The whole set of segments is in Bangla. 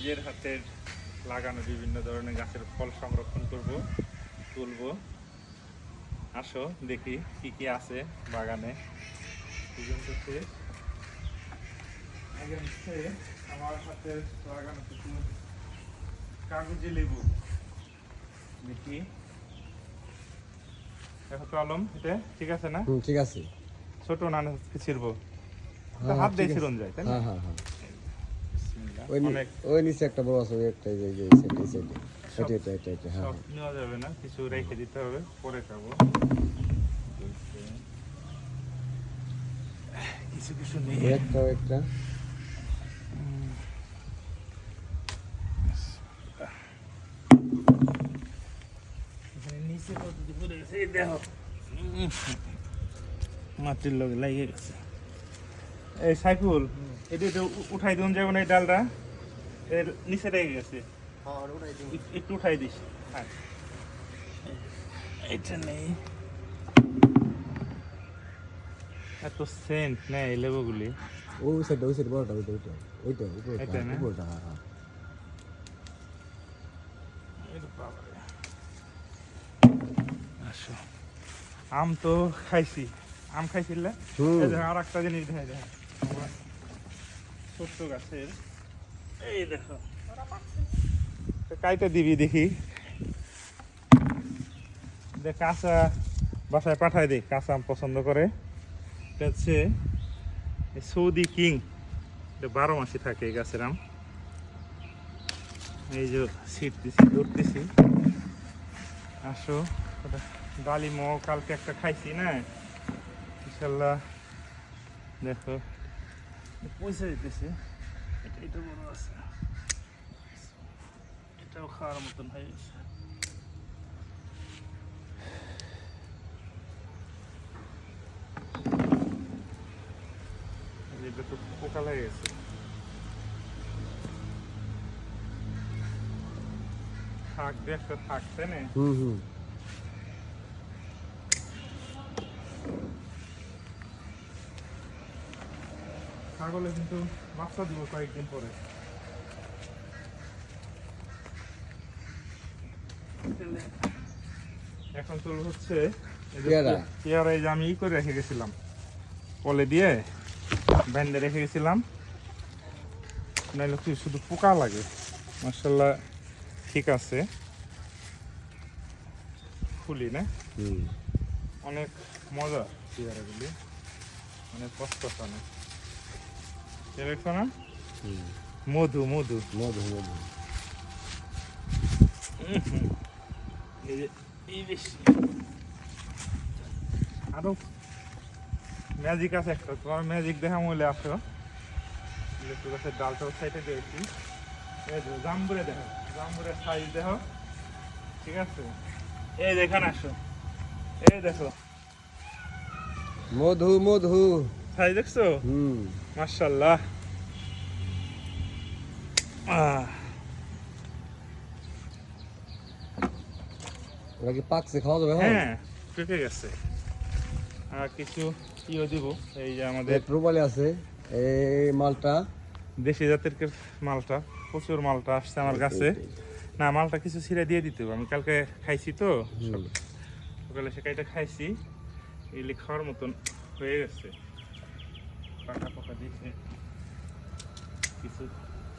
নিজের হাতের লাগানো বিভিন্ন ধরনের গাছের ফল সংরক্ষণ করব, তুলবো। আসো দেখি কি কি আছে বাগানে। আগে হচ্ছে আমার হাতের লাগানো কিছু কাগজি লেবু, দেখি। দেখো তো আলম, এটা ঠিক আছে না? ঠিক আছে। ছোট না ছিড়বো? হ্যাঁ, হাত দিয়ে ঠিক আছে। ছিড়ন যায়, তাই না? হ্যাঁ হ্যাঁ হ্যাঁ। বিসমিল্লাহ। ওই ওই নিচে একটা বড় আছে, ওই একটা এই যে এই সাইডে এটা হ্যাঁ সব নেওয়া যাবে না, কিছু রেখে দিতে হবে, পরে খাবো। কিছু কিছু নেই। হ্যাঁ। একটা এখানে নিচে কতটি পড়ে গেছে এই দেখো। মাটির লগে লাগিয়ে গেছে। এই সাইফুল, এটা উঠাই দিন যাবে না, এই ডালটা এর নিচে রেখে গেছে। একটু উঠাই দিস। হ্যাঁ, এটা নেই। এত সেন্ট নেই লেবুগুলি। ওই সাইড বড়টা ওইটা এটা না? উপরটা হ্যাঁ হ্যাঁ। আসো, আম তো খাইছি। আম খাইছিলে? আর একটা জিনিস দেখা যায় আমার ছোট্ট গাছের, এই দেখো। কাইটা দিবি দেখি, দেখ কাঁচা বাসায় পাঠায় দিই। কাঁচা আম পছন্দ করে। এটা হচ্ছে সৌদি কিং, এটা 12 মাসই থাকে এই গাছের আম। এই যে সিট দিছি, ধরতেছি। আসো, ডালিমও কালকে একটা খাইছি না, ইনশাল্লাহ। দেখো পয়সা দিতেছে, এটা বড় আছে, এটাও খাওয়ার মতন হয়ে গেছে। এটা তো পোকা লেগে গেছে। থাক দেখো, থাকছে না। ছাগলে কিন্তু বাচ্চা দিব কয়েকদিন পরে। এখন তো হচ্ছে পেয়ারা, এই যে আমি ই করে রেখে গেছিলাম, কলে দিয়ে ব্যান্ডে রেখে গেছিলাম, নাহলে কি শুধু পোকা লাগে। মাশাআল্লাহ ঠিক আছে, ফুলি না, অনেক মজা পেয়ারাগুলি, অনেক কষ্ট না। দেখছো না, মধু মধু মধু মধু। আরো ম্যাজিক আছে একটা, তোমার ম্যাজিক দেখা মূল্যে আসো। লেচু গাছের ডালটাও সাইডে দিয়েছি। এই জাম্বুরে দেখো, জাম্বুরের সাইজ দেখো, ঠিক আছে? এই দেখান, আসো, এই দেখো মধু মধু সাইজ দেখছো? মাশাআল্লাহ। ওরা কি পাকছে, খাওয়া যাবে? হ্যাঁ, পেকে গেছে। আর কিছু ইও দিব, এই যে আমাদের প্রবালে আছে এই মালটা, দেশি জাতের মালটা, প্রচুর মালটা আসছে আমার কাছে। না, মালটা কিছু ছিঁড়ে দিয়ে দিতে হবে, আমি কালকে খাইছি তো, সকালে সেটাইটা খাইছি, এগুলি খাওয়ার মতন হয়ে গেছে। পাকা পাকা দিয়েছে, কিছু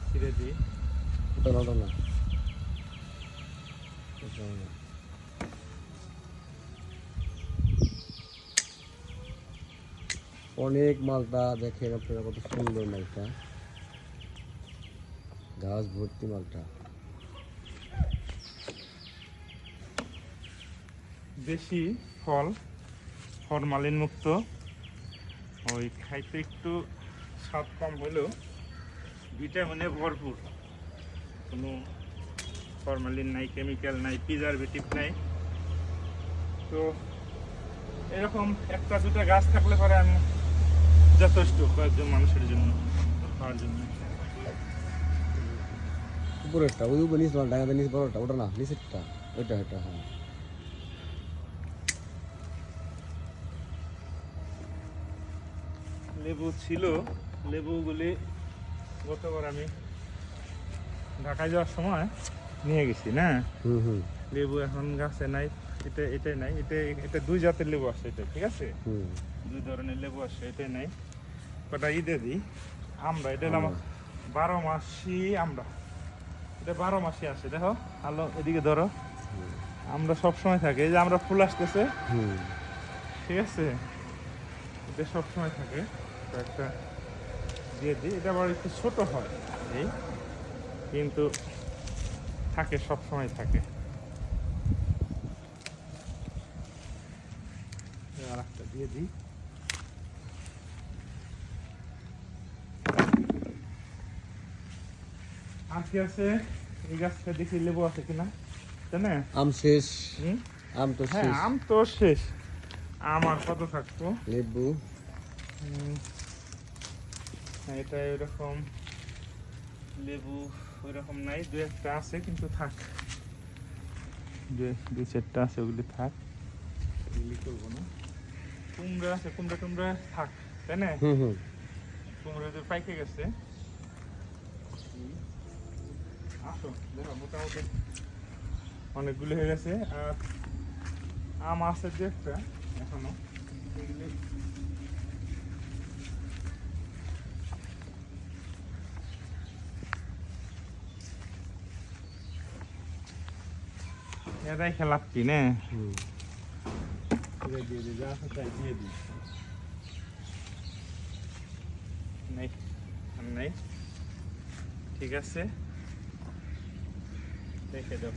ছিঁড়ে দিই। না অনেক মালটা দেখেন আপনারা, কত সুন্দর মালটা, গাছ ভর্তি মালটা। দেশি ফল, ফরমালিন মুক্ত, ওই খাইতে একটু স্বাদ কম হলেও ভিটামিনে ভরপুর, কোনো ফরমালিন নাই, কেমিক্যাল নাই, প্রিজারভেটিভ নাই। তো এরকম একটা দুটা গাছ থাকলে পরে আমি যথেষ্ট কয়েকজন মানুষের জন্য খাওয়ার জন্য। উপরেরটা ওই উপর নিচে ডাঙাতে নিচে বড়টা, ওটা না, নিচেরটা ওইটা এটা। হ্যাঁ, লেবু ছিল, লেবুগুলি গতবার আমি ঢাকায় যাওয়ার সময় নিয়ে গেছি না। হুম হুম লেবু এখন গাছে নাই, এটাই নাই, এটা দুই জাতের লেবু আছে, এটা ঠিক আছে, হুম। দুই ধরনের লেবু আছে, এটাই নাই। কটা ঈদে দিই আমরা, এটা হলো আমার 12 মাসি আমরা, এটা 12 মাসি আসে। দেখো আলো এদিকে ধরো, আমরা সব সময় থাকে, এই যে আমরা ফুল আসতেছে, হুম ঠিক আছে, এটা সব সময় থাকে। তো একটা দিয়ে দিই, এটা আবার একটু ছোট হয় এই, কিন্তু থাকে, সব সময় থাকে। আর একটা দিয়ে দিই। আর কি আছে এই গাছটা, দেখি লেবু আছে কিনা, তাই না? আম শেষ, হুম? আম তো হ্যাঁ শেষ। আম তো শেষ, আমার কত থাকতো। লেবু হ্যাঁ, এটা এরকম লেবু ওইরকম নাই, দু একটা আছে কিন্তু থাক, দুই চারটা আছে, ওগুলি থাক, এগুলি করবো না। কুমড়া আছে, কুমড়া থাক, তাই না? হুম হুম কুমড়া যে পাইকে গেছে। আসো দেখো, মোটামুটি অনেকগুলো হয়ে গেছে। আর আম আছে দু একটা এখনো, এগুলি এটাই খেলাচ্ছি না, হুম। এটা দিয়ে দিই, যা আছে তাই দিয়ে দিই। নেই আর নেই, ঠিক আছে, রেখে দাও।